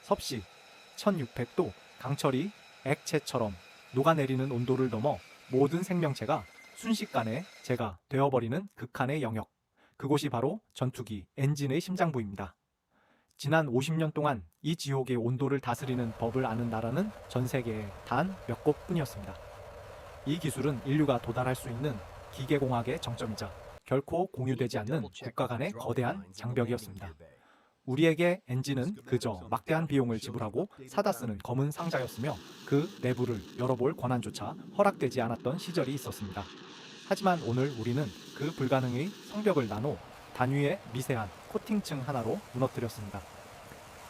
섭씨 1600도 강철이 액체처럼 녹아내리는 온도를 넘어 모든 생명체가 순식간에 재가 되어버리는 극한의 영역. 그곳이 바로 전투기 엔진의 심장부입니다. 지난 50년 동안 이 지옥의 온도를 다스리는 법을 아는 나라는 전 세계에 단 몇 곳뿐이었습니다. 이 기술은 인류가 도달할 수 있는 기계공학의 정점이자 결코 공유되지 않는 국가 간의 거대한 장벽이었습니다. 우리에게 엔진은 그저 막대한 비용을 지불하고 사다 쓰는 검은 상자였으며 그 내부를 열어볼 권한조차 허락되지 않았던 시절이 있었습니다. 하지만 오늘 우리는 그 불가능의 성벽을 나눠 단위의 미세한 코팅층 하나로 무너뜨렸습니다.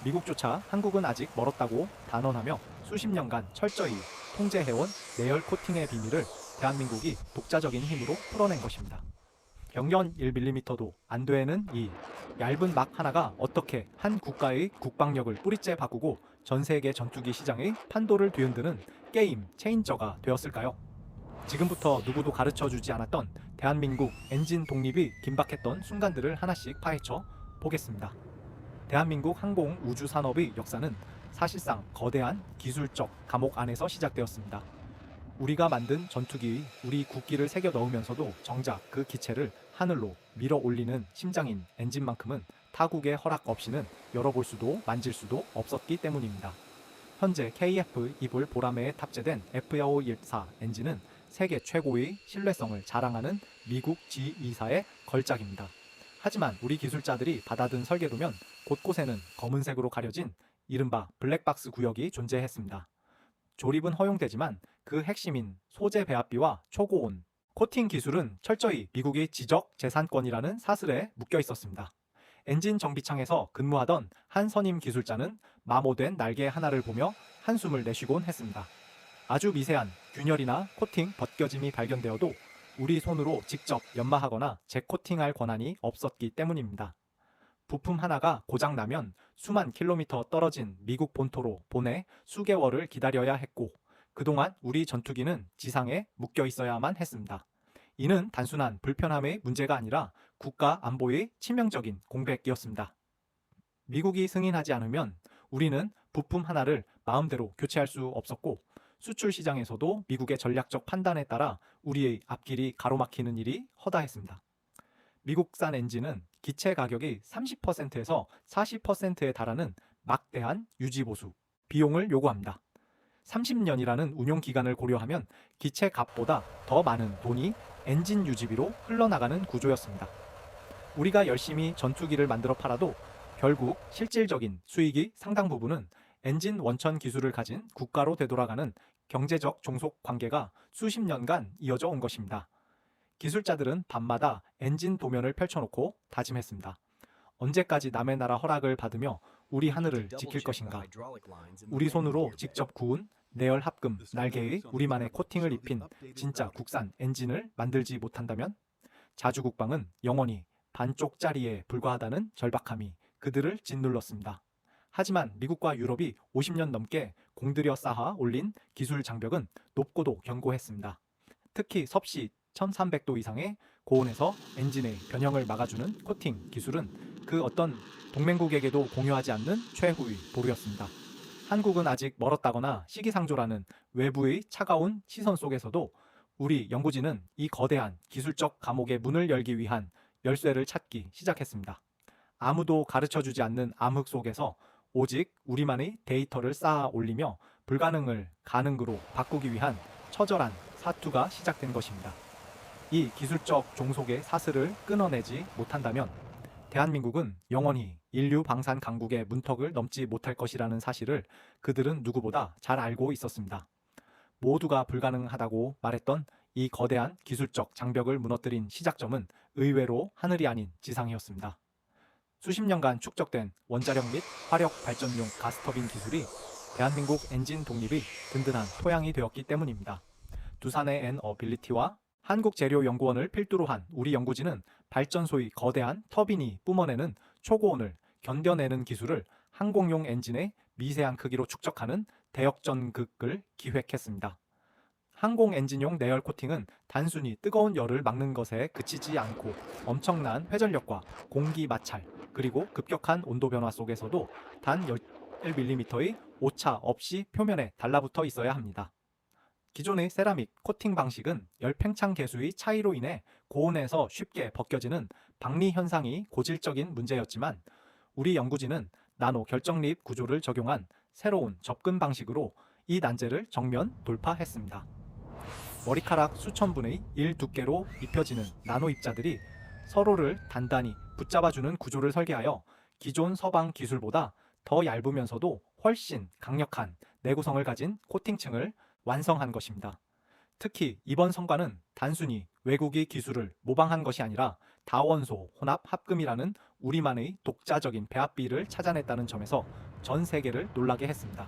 미국조차 한국은 아직 멀었다고 단언하며 수십 년간 철저히 통제해온 내열 코팅의 비밀을 대한민국이 독자적인 힘으로 풀어낸 것입니다. 경련 1mm도 안 되는 이 얇은 막 하나가 어떻게 한 국가의 국방력을 뿌리째 바꾸고 전 세계 전투기 시장의 판도를 뒤흔드는 게임 체인저가 되었을까요? 지금부터 누구도 가르쳐주지 않았던 대한민국 엔진 독립이 긴박했던 순간들을 하나씩 파헤쳐 보겠습니다. 대한민국 항공 우주 산업의 역사는 사실상 거대한 기술적 감옥 안에서 시작되었습니다. 우리가 만든 전투기의 우리 국기를 새겨 넣으면서도 정작 그 기체를 하늘로 밀어 올리는 심장인 엔진만큼은 타국의 허락 없이는 열어볼 수도 만질 수도 없었기 때문입니다. 현재 KF-21 보라매에 탑재된 F-1514 엔진은 세계 최고의 신뢰성을 자랑하는 미국 G2사의 걸작입니다. 하지만 우리 기술자들이 받아든 설계도면 곳곳에는 검은색으로 가려진 이른바 블랙박스 구역이 존재했습니다. 조립은 허용되지만 그 핵심인 소재 배합비와 초고온 코팅 기술은 철저히 미국의 지적 재산권이라는 사슬에 묶여 있었습니다. 엔진 정비창에서 근무하던 한 선임 기술자는 마모된 날개 하나를 보며 한숨을 내쉬곤 했습니다. 아주 미세한 균열이나 코팅 벗겨짐이 발견되어도 우리 손으로 직접 연마하거나 재코팅할 권한이 없었기 때문입니다. 부품 하나가 고장나면 수만 킬로미터 떨어진 미국 본토로 보내 수개월을 기다려야 했고 그동안 우리 전투기는 지상에 묶여 있어야만 했습니다. 이는 단순한 불편함의 문제가 아니라 국가 안보의 치명적인 공백이었습니다. 미국이 승인하지 않으면 우리는 부품 하나를 마음대로 교체할 수 없었고 수출 시장에서도 미국의 전략적 판단에 따라 우리의 앞길이 가로막히는 일이 허다했습니다. 미국산 엔진은 기체 가격이 30%에서 40%에 달하는 막대한 유지보수 비용을 요구합니다. 30년이라는 운용 기간을 고려하면 기체 값보다 더 많은 돈이 엔진 유지비로 흘러나가는 구조였습니다. 우리가 열심히 전투기를 만들어 팔아도 결국 실질적인 수익이 상당 부분은 엔진 원천 기술을 가진 국가로 되돌아가는 경제적 종속 관계가 수십 년간 이어져 온 것입니다. 기술자들은 밤마다 엔진 도면을 펼쳐놓고 다짐했습니다. 언제까지 남의 나라 허락을 받으며 우리 하늘을 지킬 것인가? 우리 손으로 직접 구운 내열 합금 날개의 우리만의 코팅을 입힌 진짜 국산 엔진을 만들지 못한다면 자주국방은 영원히 반쪽짜리에 불과하다는 절박함이 그들을 짓눌렀습니다. 하지만 미국과 유럽이 50년 넘게 공들여 쌓아 올린 기술 장벽은 높고도 견고했습니다. 특히 섭씨 1300도 이상의 고온에서 엔진의 변형을 막아주는 코팅 기술은 그 어떤 동맹국에게도 공유하지 않는 최후의 보루였습니다. 한국은 아직 멀었다거나 시기상조라는 외부의 차가운 시선 속에서도 우리 연구진은 이 거대한 기술적 감옥의 문을 열기 위한 열쇠를 찾기 시작했습니다. 아무도 가르쳐주지 않는 암흑 속에서 오직 우리만의 데이터를 쌓아 올리며 불가능을 가능으로 바꾸기 위한 처절한 사투가 시작된 것입니다. 이 기술적 종속의 사슬을 끊어내지 못한다면 대한민국은 영원히 인류 방산 강국의 문턱을 넘지 못할 것이라는 사실을 그들은 누구보다 잘 알고 있었습니다. 모두가 불가능하다고 말했던 이 거대한 기술적 장벽을 무너뜨린 시작점은 의외로 하늘이 아닌 지상이었습니다. 수십 년간 축적된 원자력 및 화력 발전용 가스터빈 기술이 대한민국 엔진 독립의 든든한 토양이 되었기 때문입니다. 두산의 엔어빌리티와 한국재료연구원을 필두로 한 우리 연구진은 발전소의 거대한 터빈이 뿜어내는 초고온을 견뎌내는 기술을 항공용 엔진의 미세한 크기로 축적하는 대역전극을 기획했습니다. 항공 엔진용 내열 코팅은 단순히 뜨거운 열을 막는 것에 그치지 않고 엄청난 회전력과 공기 마찰 그리고 급격한 온도 변화 속에서도 단 1mm의 오차 없이 표면에 달라붙어 있어야 합니다. 기존의 세라믹 코팅 방식은 열 팽창 계수의 차이로 인해 고온에서 쉽게 벗겨지는 박리 현상이 고질적인 문제였지만 우리 연구진은 나노 결정립 구조를 적용한 새로운 접근 방식으로 이 난제를 정면 돌파했습니다. 머리카락 수천 분의 1 두께로 입혀지는 나노 입자들이 서로를 단단히 붙잡아주는 구조를 설계하여 기존 서방 기술보다 더 얇으면서도 훨씬 강력한 내구성을 가진 코팅층을 완성한 것입니다. 특히 이번 성과는 단순히 외국의 기술을 모방한 것이 아니라 다원소 혼합 합금이라는 우리만의 독자적인 배합비를 찾아냈다는 점에서 전 세계를 놀라게 했습니다.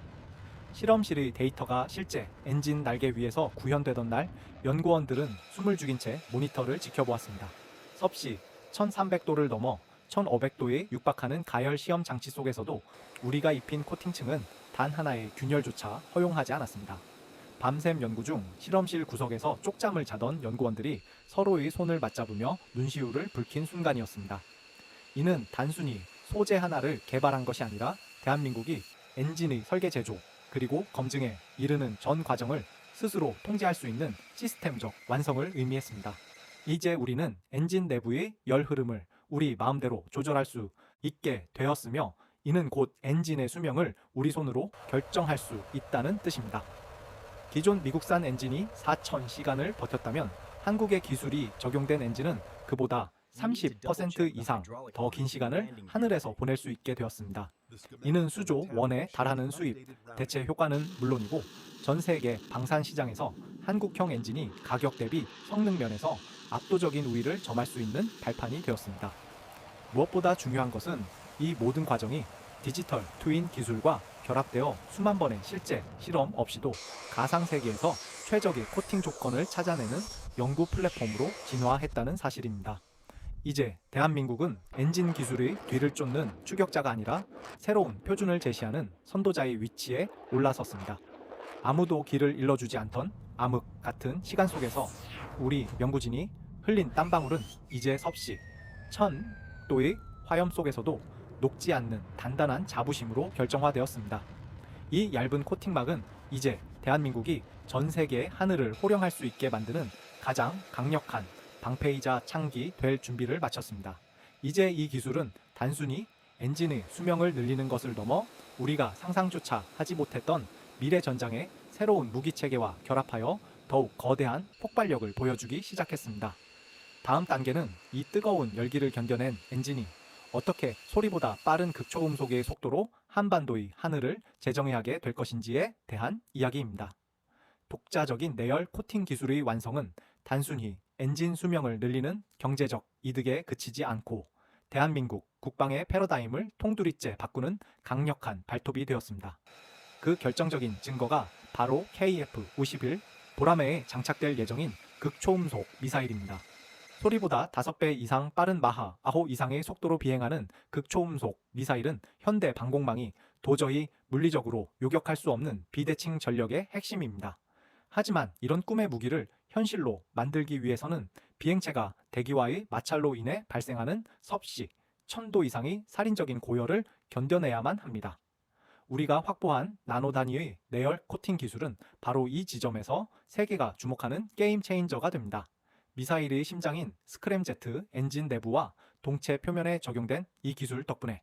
실험실의 데이터가 실제 엔진 날개 위에서 구현되던 날 연구원들은 숨을 죽인 채 모니터를 지켜보았습니다. 섭씨 1300도를 넘어 1500도에 육박하는 가열 시험 장치 속에서도 우리가 입힌 코팅층은 단 하나의 균열조차 허용하지 않았습니다. 밤샘 연구 중 실험실 구석에서 쪽잠을 자던 연구원들이 서로의 손을 맞잡으며 눈시울을 붉힌 순간이었습니다. 이는 단순히 소재 하나를 개발한 것이 아니라 대한민국이 엔진의 설계 제조 그리고 검증에 이르는 전 과정을 스스로 통제할 수 있는 시스템적 완성을 의미했습니다. 이제 우리는 엔진 내부의 열 흐름을 우리 마음대로 조절할 수 있게 되었으며 이는 곧 엔진의 수명을 우리 손으로 결정할 수 있다는 뜻입니다. 기존 미국산 엔진이 4,000시간을 버텼다면 한국의 기술이 적용된 엔진은 그보다 30% 이상 더 긴 시간을 하늘에서 보낼 수 있게 되었습니다. 이는 수조 원에 달하는 수입, 대체 효과는 물론이고 전 세계 방산 시장에서 한국형 엔진이 가격 대비 성능 면에서 압도적인 우위를 점할 수 있는 발판이 되었습니다. 무엇보다 중요한 것은 이 모든 과정이 디지털 트윈 기술과 결합되어 수만 번의 실제 실험 없이도 가상 세계에서 최적의 코팅 조건을 찾아내는 연구 플랫폼으로 진화했다는 사실입니다. 이제 대한민국은 엔진 기술의 뒤를 쫓는 추격자가 아니라 새로운 표준을 제시하는 선도자의 위치에 올라섰습니다. 아무도 길을 일러주지 않던 암흑 같은 시간 속에서 우리 연구진이 흘린 땀방울은 이제 섭씨 1000도의 화염 속에서도 녹지 않는 단단한 자부심으로 결정화되었습니다. 이 얇은 코팅막은 이제 대한민국이 전 세계의 하늘을 호령할 수 있게 만드는 가장 강력한 방패이자 창기 될 준비를 마쳤습니다. 이제 이 기술은 단순히 엔진의 수명을 늘리는 것을 넘어 우리가 상상조차 하지 못했던 미래 전장의 새로운 무기 체계와 결합하여 더욱 거대한 폭발력을 보여주기 시작했습니다. 다음 단계는 이 뜨거운 열기를 견뎌낸 엔진이 어떻게 소리보다 빠른 극초음속의 속도로 한반도의 하늘을 재정의하게 될 것인지에 대한 이야기입니다. 독자적인 내열 코팅 기술의 완성은 단순히 엔진 수명을 늘리는 경제적 이득에 그치지 않고 대한민국 국방의 패러다임을 통두리째 바꾸는 강력한 발톱이 되었습니다. 그 결정적인 증거가 바로 KF-51 보라매에 장착될 예정인 극초음속 미사일입니다. 소리보다 5배 이상 빠른 마하 9 이상의 속도로 비행하는 극초음속 미사일은 현대 방공망이 도저히 물리적으로 요격할 수 없는 비대칭 전력의 핵심입니다. 하지만 이런 꿈의 무기를 현실로 만들기 위해서는 비행체가 대기와의 마찰로 인해 발생하는 섭씨 1000도 이상의 살인적인 고열을 견뎌내야만 합니다. 우리가 확보한 나노 단위의 내열 코팅 기술은 바로 이 지점에서 세계가 주목하는 게임 체인저가 됩니다. 미사일의 심장인 스크램제트 엔진 내부와 동체 표면에 적용된 이 기술 덕분에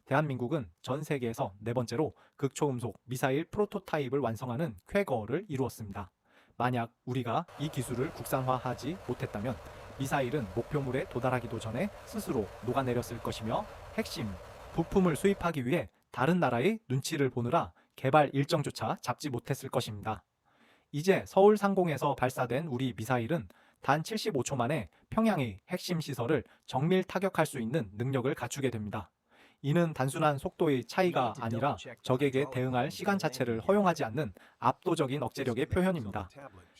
대한민국은 전 세계에서 4번째로 극초음속 미사일 프로토타입을 완성하는 쾌거를 이루었습니다. 만약 우리가 이 기술을 국산화하지 못했다면 미사일은 목표물에 도달하기도 전에 스스로 녹아내렸을 것이며 핵심 부품을 수입하기 위해 다른 나라의 눈치를 보느라 개발 일정조차 잡지 못했을 것입니다. 이제 서울 상공에서 발사된 우리 미사일은 단 75초 만에 평양의 핵심 시설을 정밀 타격할 수 있는 능력을 갖추게 됩니다. 이는 단순한 속도의 차이가 아니라 적에게 대응할 시간 자체를 허용하지 않는 압도적인 억제력의 표현입니다.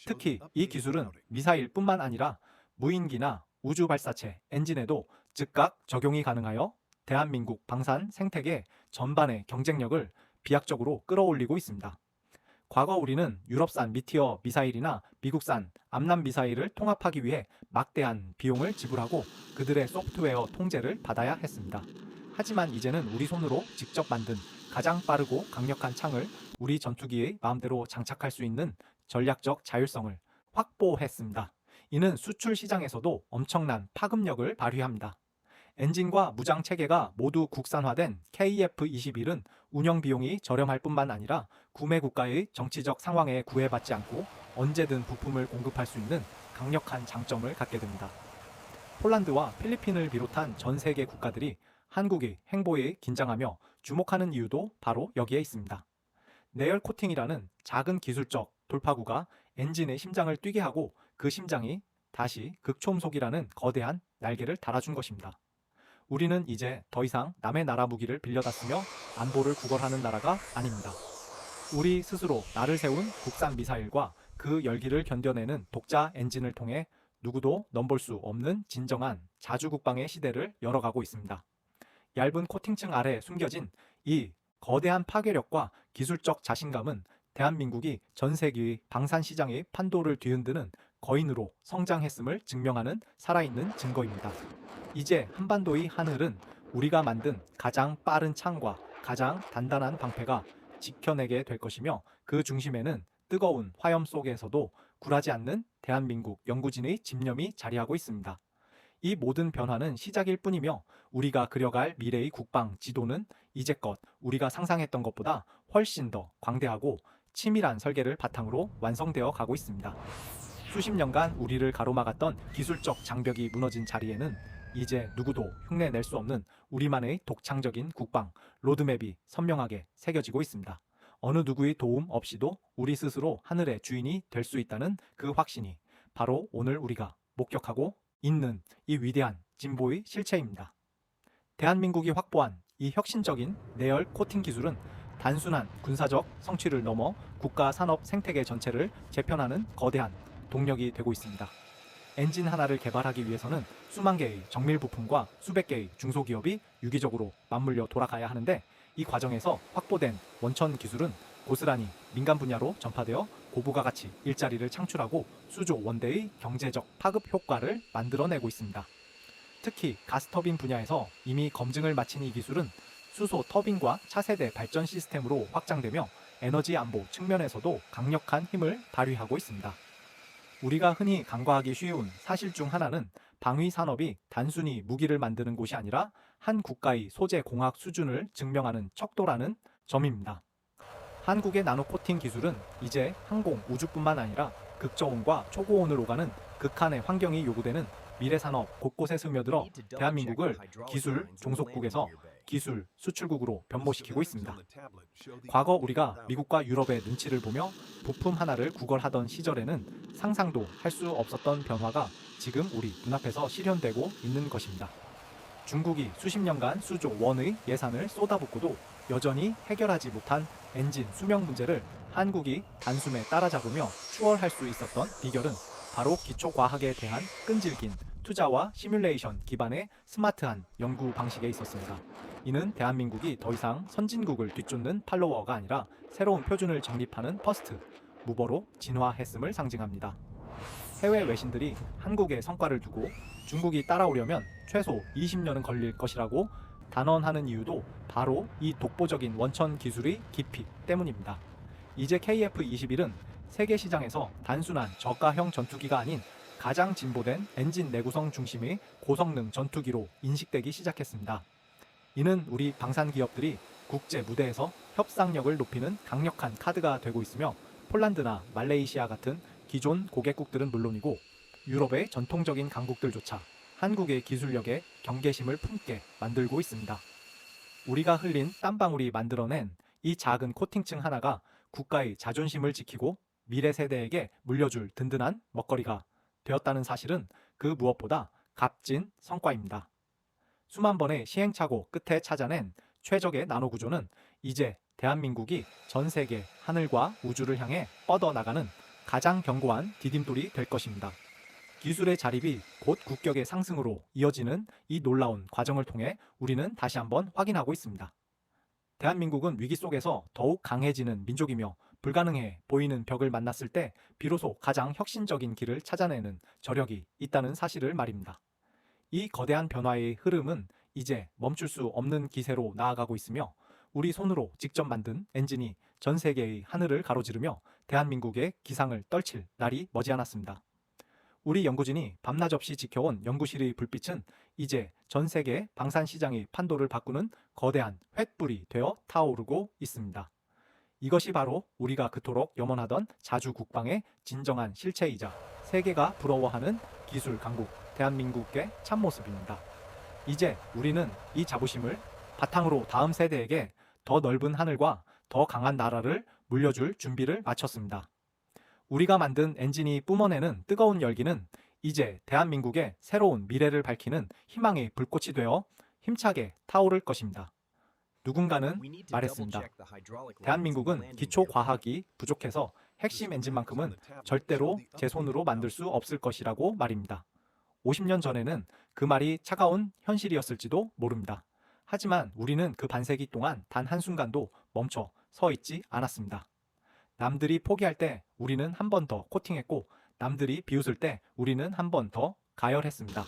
특히 이 기술은 미사일뿐만 아니라 무인기나 우주 발사체, 엔진에도 즉각 적용이 가능하여 대한민국 방산 생태계 전반의 경쟁력을 비약적으로 끌어올리고 있습니다. 과거 우리는 유럽산 미티어 미사일이나 미국산 암람 미사일을 통합하기 위해 막대한 비용을 지불하고 그들의 소프트웨어 통제를 받아야 했습니다. 하지만 이제는 우리 손으로 직접 만든 가장 빠르고 강력한 창을 우리 전투기의 마음대로 장착할 수 있는 전략적 자율성을 확보했습니다. 이는 수출 시장에서도 엄청난 파급력을 발휘합니다. 엔진과 무장 체계가 모두 국산화된 KF-21은 운영 비용이 저렴할 뿐만 아니라 구매 국가의 정치적 상황에 구애받지 않고 언제든 부품을 공급할 수 있는 강력한 장점을 갖게 됩니다. 폴란드와 필리핀을 비롯한 전 세계 국가들이 한국의 행보에 긴장하며 주목하는 이유도 바로 여기에 있습니다. 내열 코팅이라는 작은 기술적 돌파구가 엔진의 심장을 뛰게 하고 그 심장이 다시 극초음속이라는 거대한 날개를 달아준 것입니다. 우리는 이제 더 이상 남의 나라 무기를 빌려다 쓰며 안보를 구걸하는 나라가 아닙니다. 우리 스스로 나를 세운 국산 미사일과 그 열기를 견뎌내는 독자 엔진을 통해 누구도 넘볼 수 없는 진정한 자주국방의 시대를 열어가고 있습니다. 얇은 코팅층 아래 숨겨진 이 거대한 파괴력과 기술적 자신감은 대한민국이 전 세계의 방산 시장의 판도를 뒤흔드는 거인으로 성장했음을 증명하는 살아있는 증거입니다. 이제 한반도의 하늘은 우리가 만든 가장 빠른 창과 가장 단단한 방패가 지켜내게 될 것이며 그 중심에는 뜨거운 화염 속에서도 굴하지 않는 대한민국 연구진의 집념이 자리하고 있습니다. 이 모든 변화는 시작일 뿐이며 우리가 그려갈 미래의 국방 지도는 이제껏 우리가 상상했던 것보다 훨씬 더 광대하고 치밀한 설계를 바탕으로 완성되어 가고 있습니다. 수십 년간 우리를 가로막았던 기술적 장벽이 무너진 자리에는 이제 누구도 흉내낼 수 없는 우리만의 독창적인 국방 로드맵이 선명하게 새겨지고 있습니다. 어느 누구의 도움 없이도 우리 스스로 하늘의 주인이 될 수 있다는 그 확신이 바로 오늘 우리가 목격하고 있는 이 위대한 진보의 실체입니다. 대한민국이 확보한 이 혁신적인 내열 코팅 기술은 단순한 군사적 성취를 넘어 국가 산업 생태계 전체를 재편하는 거대한 동력이 되고 있습니다. 엔진 하나를 개발하기 위해서는 수만 개의 정밀 부품과 수백 개의 중소기업이 유기적으로 맞물려 돌아가야 하는데 이 과정에서 확보된 원천 기술은 고스란히 민간 분야로 전파되어 고부가 가치 일자리를 창출하고 수조 원대의 경제적 파급 효과를 만들어내고 있습니다. 특히 가스터빈 분야에서 이미 검증을 마친 이 기술은 수소 터빈과 차세대 발전 시스템으로 확장되며 에너지 안보 측면에서도 강력한 힘을 발휘하고 있습니다. 우리가 흔히 간과하기 쉬운 사실 중 하나는 방위 산업이 단순히 무기를 만드는 곳이 아니라 한 국가의 소재 공학 수준을 증명하는 척도라는 점입니다. 한국의 나노코팅 기술은 이제 항공 우주뿐만 아니라 극저온과 초고온을 오가는 극한의 환경이 요구되는 미래 산업 곳곳에 스며들어 대한민국을 기술 종속국에서 기술 수출국으로 변모시키고 있습니다. 과거 우리가 미국과 유럽의 눈치를 보며 부품 하나를 구걸하던 시절에는 상상도 할 수 없었던 변화가 지금 우리 눈앞에서 실현되고 있는 것입니다. 중국이 수십 년간 수조 원의 예산을 쏟아붓고도 여전히 해결하지 못한 엔진 수명 문제를 한국이 단숨에 따라잡으며 추월할 수 있었던 비결은 바로 기초과학에 대한 끈질긴 투자와 시뮬레이션 기반의 스마트한 연구 방식에 있었습니다. 이는 대한민국이 더 이상 선진국을 뒤쫓는 팔로워가 아니라 새로운 표준을 정립하는 퍼스트 무버로 진화했음을 상징합니다. 해외 외신들이 한국의 성과를 두고 중국이 따라오려면 최소 20년은 걸릴 것이라고 단언하는 이유도 바로 이 독보적인 원천 기술의 깊이 때문입니다. 이제 KF-21은 세계 시장에서 단순한 저가형 전투기가 아닌 가장 진보된 엔진 내구성 중심의 고성능 전투기로 인식되기 시작했습니다. 이는 우리 방산 기업들이 국제 무대에서 협상력을 높이는 강력한 카드가 되고 있으며 폴란드나 말레이시아 같은 기존 고객국들은 물론이고 유럽의 전통적인 강국들조차 한국의 기술력에 경계심을 품게 만들고 있습니다. 우리가 흘린 땀방울이 만들어낸 이 작은 코팅층 하나가 국가의 자존심을 지키고 미래 세대에게 물려줄 든든한 먹거리가 되었다는 사실은 그 무엇보다 값진 성과입니다. 수만 번의 시행착오 끝에 찾아낸 최적의 나노구조는 이제 대한민국이 전 세계 하늘과 우주를 향해 뻗어나가는 가장 견고한 디딤돌이 될 것입니다. 기술의 자립이 곧 국격의 상승으로 이어지는 이 놀라운 과정을 통해 우리는 다시 한번 확인하고 있습니다. 대한민국은 위기 속에서 더욱 강해지는 민족이며 불가능해 보이는 벽을 만났을 때 비로소 가장 혁신적인 길을 찾아내는 저력이 있다는 사실을 말입니다. 이 거대한 변화의 흐름은 이제 멈출 수 없는 기세로 나아가고 있으며 우리 손으로 직접 만든 엔진이 전 세계의 하늘을 가로지르며 대한민국의 기상을 떨칠 날이 머지않았습니다. 우리 연구진이 밤낮 없이 지켜온 연구실의 불빛은 이제 전 세계 방산 시장의 판도를 바꾸는 거대한 횃불이 되어 타오르고 있습니다. 이것이 바로 우리가 그토록 염원하던 자주 국방의 진정한 실체이자 세계가 부러워하는 기술 강국 대한민국의 참모습입니다. 이제 우리는 이 자부심을 바탕으로 다음 세대에게 더 넓은 하늘과 더 강한 나라를 물려줄 준비를 마쳤습니다. 우리가 만든 엔진이 뿜어내는 뜨거운 열기는 이제 대한민국의 새로운 미래를 밝히는 희망의 불꽃이 되어 힘차게 타오를 것입니다. 누군가는 말했습니다. 대한민국은 기초 과학이 부족해서 핵심 엔진만큼은 절대로 제 손으로 만들 수 없을 것이라고 말입니다. 50년 전에는 그 말이 차가운 현실이었을지도 모릅니다. 하지만 우리는 그 반세기 동안 단 한순간도 멈춰 서 있지 않았습니다. 남들이 포기할 때 우리는 한 번 더 코팅했고 남들이 비웃을 때 우리는 한 번 더 가열했습니다.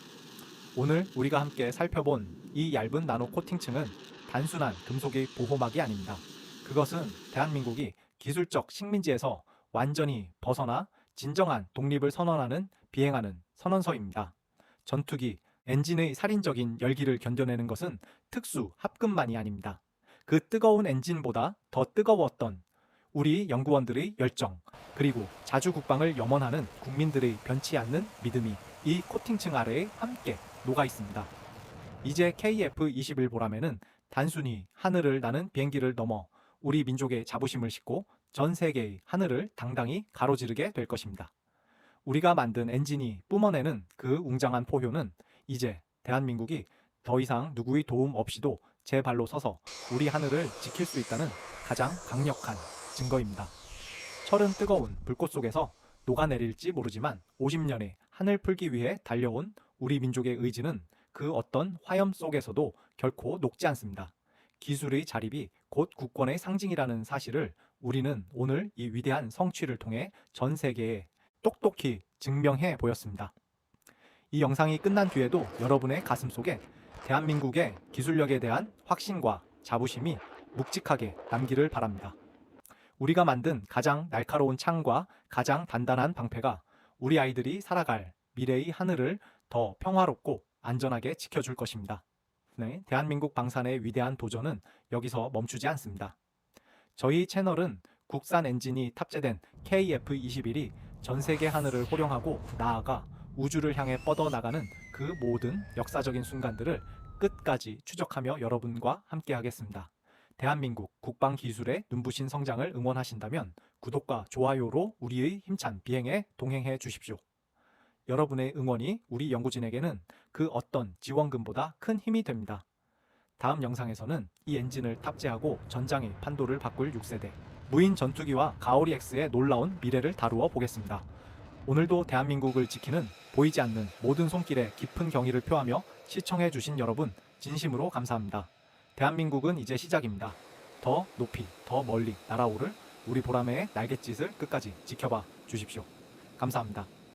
오늘 우리가 함께 살펴본 이 얇은 나노 코팅층은 단순한 금속의 보호막이 아닙니다. 그것은 대한민국이 기술적 식민지에서 완전히 벗어나 진정한 독립을 선언하는 비행하는 선언서입니다. 전투기, 엔진의 살인적인 열기를 견뎌내는 것은 특수 합금만이 아닙니다. 그 뜨거운 엔진보다 더 뜨거웠던 우리 연구원들의 열정, 그리고 자주 국방을 염원하는 국민들의 변치 않는 믿음이 이 코팅층 아래에 함께 녹아 있습니다. 이제 KF-21 보람에는 단순히 하늘을 나는 비행기를 넘어 우리 민족의 자부심을 싣고 전 세계의 하늘을 당당히 가로지르게 될 것입니다. 우리가 만든 엔진이 뿜어내는 그 웅장한 포효는 이제 대한민국이 더 이상 누구의 도움 없이도 제 발로 서서 우리 하늘을 지킬 수 있다는 가장 강력한 증거입니다. 철은 뜨거운 불꽃 속에서 녹아내릴지 모르지만 50년의 하늘 풀기 위해 달려온 우리 민족의 의지는 그 어떤 화염 속에서도 결코 녹지 않습니다. 기술의 자립이 곧 국권의 상징이라는 사실을 우리는 오늘 이 위대한 성취를 통해 전 세계에 똑똑히 증명해 보였습니다. 이 영상이 끝난 뒤에도 여러분의 가슴 속에 대한민국의 기술력에 대한 확신과 자부심이 묵직하게 남기를 바랍니다. 우리가 만든 가장 날카로운 창과 가장 단단한 방패가 우리 아이들이 살아갈 미래의 하늘을 더 평화롭고 안전하게 지켜줄 것입니다. 네, 대한민국 방산의 위대한 도전은 여기서 멈추지 않습니다. 저희 채널은 국산 엔진이 탑재된 KF-21이 전 세계 하늘을 호령하고 나아가 우주를 향해 뻗어나가는 그 모든 역사적인 순간들을 끝까지 추적하며 여러분과 함께하겠습니다. 대한민국 국방기술의 눈부신 성장을 응원하신다면 구독과 좋아요로 우리의 힘찬 비행에 동행해 주십시오. 여러분의 응원이 우리 연구진에게는 그 어떤 지원금보다 큰 힘이 됩니다. 다음 영상에서는 이 엔진을 탑재하고 전장의 판도를 바꿀 6세대 무인 전투기와 가오리 X의 놀라운 미래를 다루어 보겠습니다. 오늘도 대한민국을 지키는 보이지 않는 모든 손길에 깊은 경의를 표하며 시청해 주신 여러분 진심으로 감사합니다. 대한민국은 이제 시작입니다. 더 높이, 더 멀리 날아오를 우리 보람의 날갯짓을 끝까지 지켜봐 주십시오. 감사합니다.